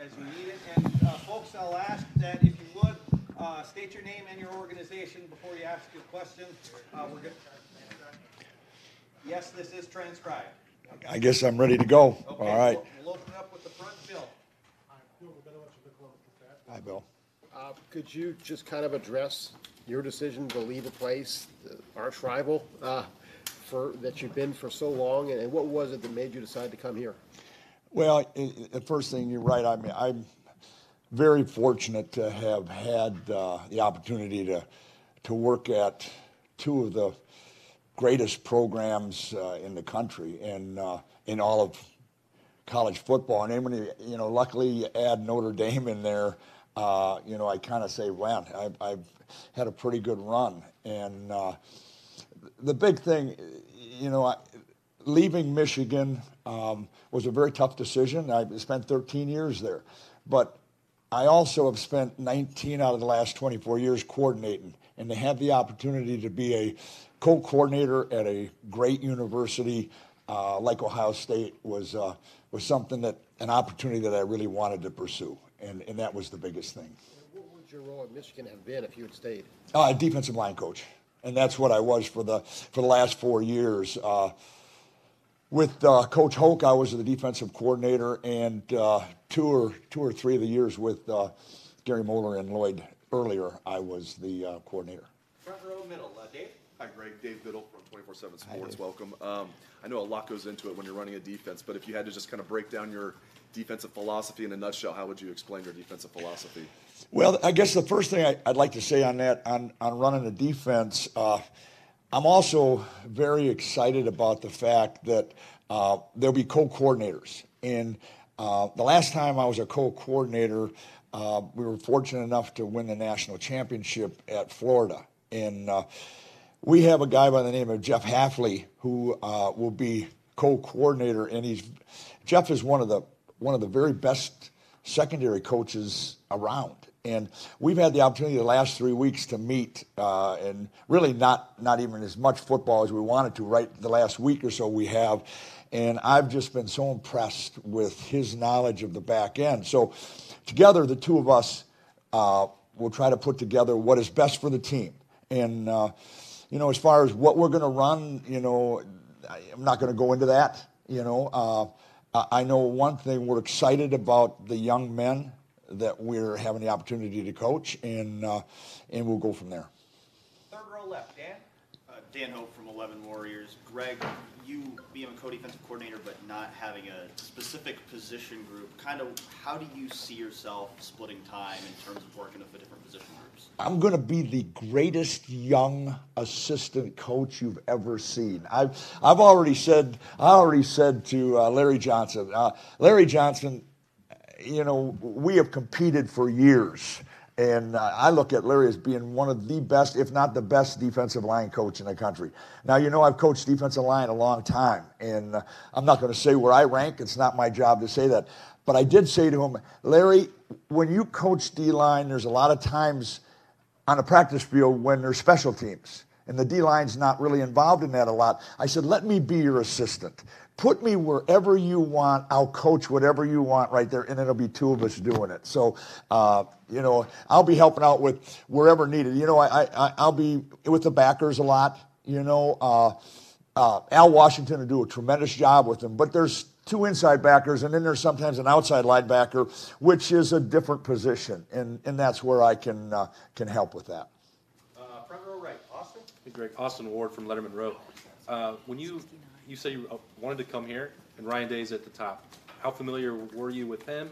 as you need it. And folks, I'll ask that if you would, state your name and your organization before you ask your question. We're good. Yes, this is transcribed. I guess I'm ready to go. Okay, All right. We'll open up with the front bill. Hi, Bill. Could you just kind of address your decision to leave a place, arch rival, that you've been for so long, and what was it that made you decide to come here? Well, the first thing, you're right. I mean, I'm very fortunate to have had the opportunity to work at two of the greatest programs in the country and in all of college football. And then when you know, luckily you add Notre Dame in there, you know, I kind of say, man, I've had a pretty good run. And the big thing, you know, leaving Michigan was a very tough decision. I spent 13 years there. But I also have spent 19 out of the last 24 years coordinating. And to have the opportunity to be a co-coordinator at a great university like Ohio State was something an opportunity that I really wanted to pursue. And that was the biggest thing. What would your role at Michigan have been if you had stayed? Defensive line coach. And that's what I was for the last 4 years. With Coach Hoke, I was the defensive coordinator, and two or three of the years with Gary Moeller and Lloyd earlier, I was the coordinator. Front row, middle. Dave? Hi, Greg. Dave Biddle from 24/7 Sports. Welcome. I know a lot goes into it when you're running a defense, but if you had to just kind of break down your defensive philosophy in a nutshell, how would you explain your defensive philosophy? Well, I guess the first thing I'd like to say on that, on running a defense, I'm also very excited about the fact that there'll be co-coordinators. And the last time I was a co-coordinator, we were fortunate enough to win the national championship at Florida. And we have a guy by the name of Jeff Hafley who will be co-coordinator, and Jeff is one of the very best secondary coaches around. And we've had the opportunity the last 3 weeks to meet, and really not even as much football as we wanted to, right? The last week or so we have. And I've just been so impressed with his knowledge of the back end. So together, the two of us will try to put together what is best for the team. And, you know, as far as what we're going to run, you know, I'm not going to go into that. You know, I know one thing, we're excited about the young men that we're having the opportunity to coach, and we'll go from there. Third row left. Dan? Dan Hope from 11 Warriors. Greg, you being a co-defensive coordinator but not having a specific position group, kind of how do you see yourself splitting time in terms of working with the different position groups? I'm going to be the greatest young assistant coach you've ever seen. I've already said to Larry Johnson, Larry Johnson, you know, we have competed for years. And I look at Larry as being one of the best, if not the best, defensive line coach in the country. Now, you know, I've coached defensive line a long time, and I'm not going to say where I rank. It's not my job to say that. But I did say to him, Larry, when you coach D-line, there's a lot of times on a practice field when there's special teams, and the D-line's not really involved in that a lot. I said, let me be your assistant. Put me wherever you want. I'll coach whatever you want right there, and it'll be two of us doing it. So, you know, I'll be helping out with wherever needed. You know, I'll be with the backers a lot. You know, Al Washington will do a tremendous job with them. But there's two inside backers, and then there's sometimes an outside linebacker, which is a different position, and that's where I can help with that. Front row right. Austin? Hey, Greg. Austin Ward from Lettermen Row. When you say you wanted to come here, and Ryan Day's at the top. How familiar were you with him?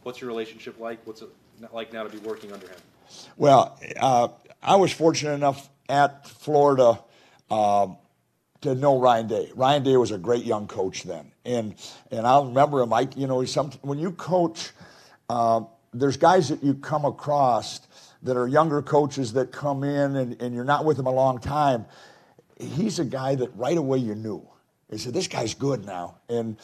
What's your relationship like? What's it like now to be working under him? Well, I was fortunate enough at Florida to know Ryan Day. Ryan Day was a great young coach then, and I'll remember him. You know, when you coach, there's guys that you come across that are younger coaches that come in, and you're not with them a long time. He's a guy that right away you knew. He said, this guy's good now. And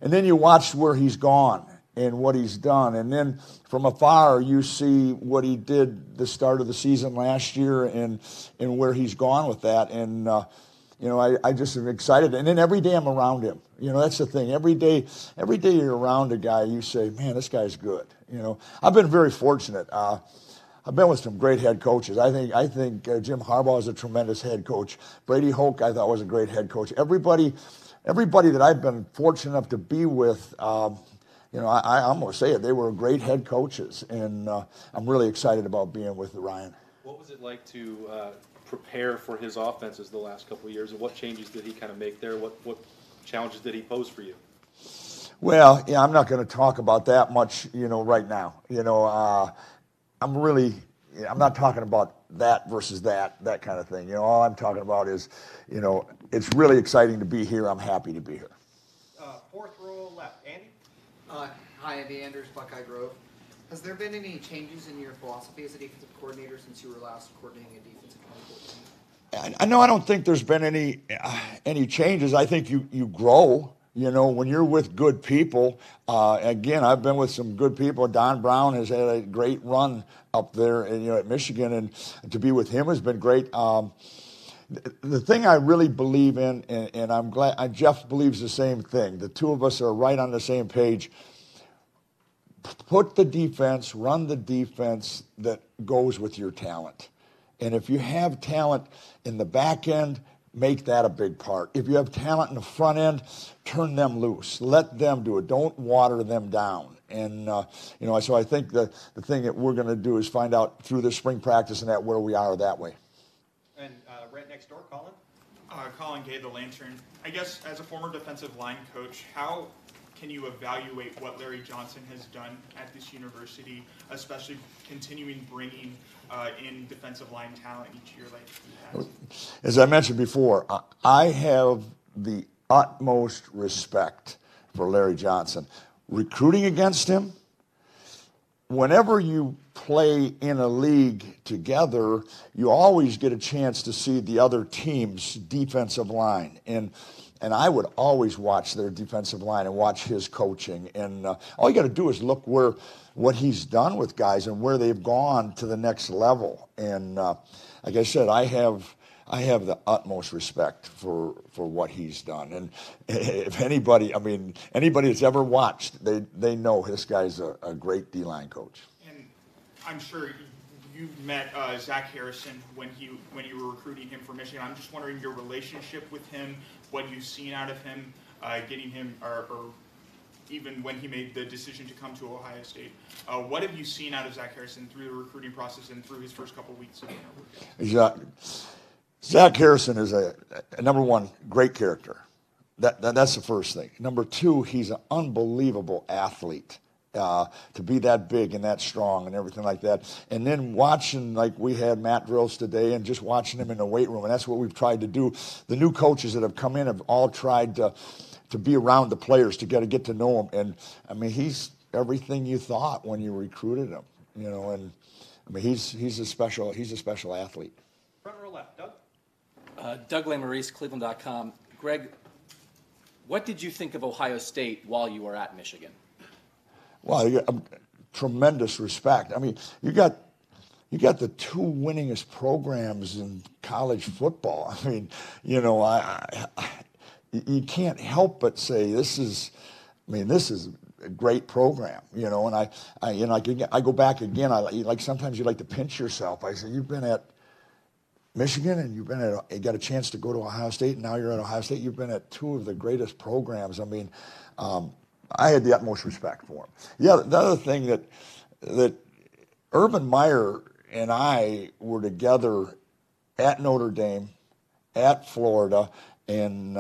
then you watch where he's gone and what he's done. And then from afar, you see what he did the start of the season last year and where he's gone with that. And You know, I just am excited, and then every day I'm around him. You know, that's the thing. Every day you're around a guy, you say, man, this guy's good. You know, I've been very fortunate. I've been with some great head coaches. I think Jim Harbaugh is a tremendous head coach. Brady Hoke, I thought, was a great head coach. Everybody that I've been fortunate enough to be with, you know, I'm going to say it, they were great head coaches, and I'm really excited about being with Ryan. What was it like to prepare for his offenses the last couple of years, and what changes did he kind of make there? What challenges did he pose for you? Well, yeah, I'm not going to talk about that much, you know, right now. You know, I'm not talking about that versus that kind of thing. You know, all I'm talking about is, you know, it's really exciting to be here. I'm happy to be here. Fourth row left, Andy? Hi, Andy Anders, Buckeye Grove. Has there been any changes in your philosophy as a defensive coordinator since you were last coordinating a defense in 2014? I don't think there's been any changes. I think you grow. You know, when you're with good people, again, I've been with some good people. Don Brown has had a great run up there, and, you know, at Michigan, and to be with him has been great. The thing I really believe in, and I'm glad Jeff believes the same thing. The two of us are right on the same page. Put the defense, run the defense that goes with your talent. And if you have talent in the back end, make that a big part. If you have talent in the front end, turn them loose. Let them do it. Don't water them down. And, you know, so I think the thing that we're going to do is find out through the spring practice and that where we are that way. And right next door, Colin? Colin Gay, the Lantern. I guess as a former defensive line coach, how can you evaluate what Larry Johnson has done at this university, especially continuing bringing in defensive line talent each year like he has? As I mentioned before, I have the utmost respect for Larry Johnson. Recruiting against him, whenever you play in a league together, you always get a chance to see the other team's defensive line. And I would always watch their defensive line and watch his coaching. And all you got to do is look what he's done with guys and where they've gone to the next level. And like I said, I have the utmost respect for what he's done. And if anybody that's ever watched, they know this guy's a great D-line coach. And I'm sure you met Zach Harrison when you were recruiting him for Michigan. I'm just wondering your relationship with him, what you've seen out of him, getting him, or even when he made the decision to come to Ohio State. What have you seen out of Zach Harrison through the recruiting process and through his first couple weeks? Zach Harrison is a number one, great character. That's the first thing. Number two, he's an unbelievable athlete. To be that big and that strong and everything like that. And then watching, like we had Matt drills today, and just watching him in the weight room, and that's what we've tried to do. The new coaches that have come in have all tried to be around the players, to get to know them. And, I mean, he's everything you thought when you recruited him, you know, and, I mean, he's a special athlete. Front row left, Doug? Doug Lamarice, Cleveland.com. Greg, what did you think of Ohio State while you were at Michigan? Well, you got tremendous respect. I mean, you got the two winningest programs in college football. I mean, you know, you can't help but say this is a great program, you know. And I go back again. Like sometimes you like to pinch yourself. I say, you've been at Michigan, and you got a chance to go to Ohio State, and now you're at Ohio State. You've been at two of the greatest programs. I mean, I had the utmost respect for him. Yeah, the other thing that Urban Meyer and I were together at Notre Dame, at Florida, and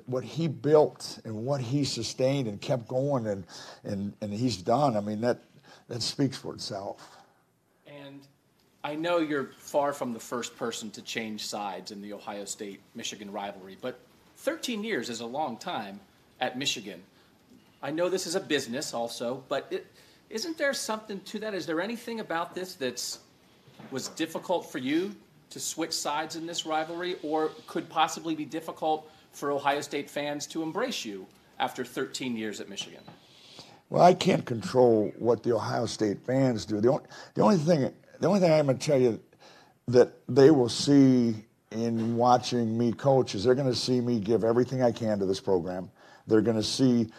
what he built and what he sustained and kept going and he's done, I mean, that speaks for itself. And I know you're far from the first person to change sides in the Ohio State-Michigan rivalry, but 13 years is a long time at Michigan. I know this is a business also, but isn't there something to that? Is there anything about this was difficult for you to switch sides in this rivalry, or could possibly be difficult for Ohio State fans to embrace you after 13 years at Michigan? Well, I can't control what the Ohio State fans do. The only thing I'm going to tell you that they will see in watching me coach is they're going to see me give everything I can to this program. They're going to see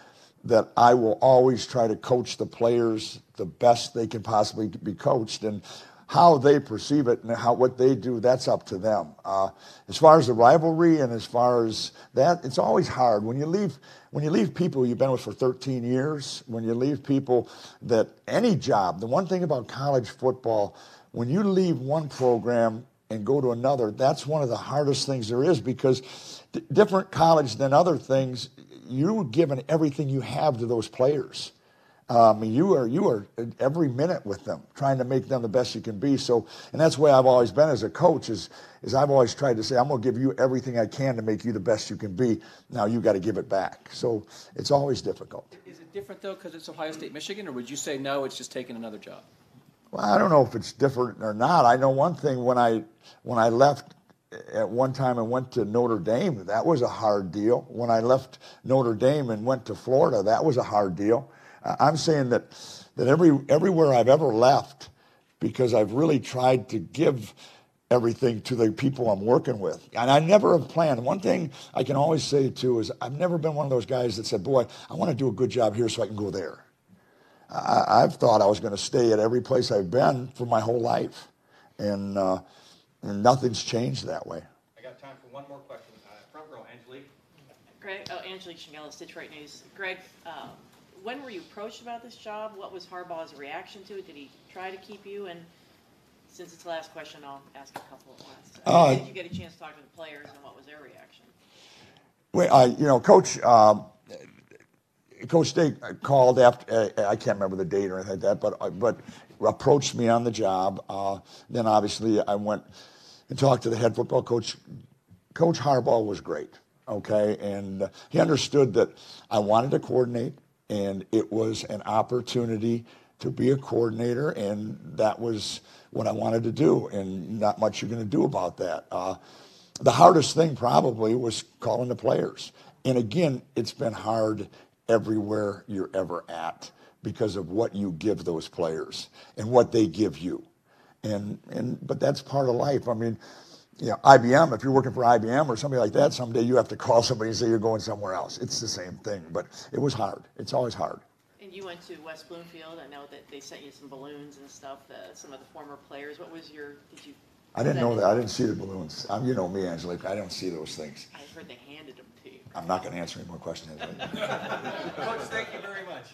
that I will always try to coach the players the best they can possibly be coached, and how they perceive it and what they do, that's up to them. As far as the rivalry and as far as that, it's always hard when you leave people you've been with for 13 years. When you leave people that any job, the one thing about college football, when you leave one program and go to another, that's one of the hardest things there is, because different college than other things, you're giving everything you have to those players. You are every minute with them, trying to make them the best you can be. So, and that's the way I've always been as a coach. Is I've always tried to say, I'm going to give you everything I can to make you the best you can be. Now you got to give it back. So it's always difficult. Is it different though because it's Ohio State, Michigan, or would you say no? It's just taking another job. Well, I don't know if it's different or not. I know one thing: when I left at one time and went to Notre Dame, that was a hard deal. When I left Notre Dame and went to Florida, that was a hard deal. I'm saying that everywhere I've ever left, because I've really tried to give everything to the people I'm working with. And I never have planned. One thing I can always say, too, is I've never been one of those guys that said, boy, I want to do a good job here so I can go there. I've thought I was going to stay at every place I've been for my whole life. And nothing's changed that way. I got time for one more question. Front row, Angelique. Angelique Shingelis, Detroit News. Greg, when were you approached about this job? What was Harbaugh's reaction to it? Did he try to keep you? And since it's the last question, I'll ask a couple at once. Did you get a chance to talk to the players, and what was their reaction? Well, Coach State called after, I can't remember the date or anything like that, but approached me on the job. Then obviously I went and talked to the head football coach. Coach Harbaugh was great, okay? And he understood that I wanted to coordinate, and it was an opportunity to be a coordinator, and that was what I wanted to do, and not much you're going to do about that. The hardest thing probably was calling the players. And again, it's been hard everywhere you're ever at because of what you give those players and what they give you. But that's part of life. I mean, IBM, if you're working for IBM or somebody like that, someday you have to call somebody and say you're going somewhere else. It's the same thing, but it was hard. It's always hard. And you went to West Bloomfield. I know that they sent you some balloons and stuff, some of the former players. What was I didn't know that. I didn't see the balloons. You know me, Angelique. I don't see those things. I heard they handed them to you. I'm not going to answer any more questions. Coach, thank you very much.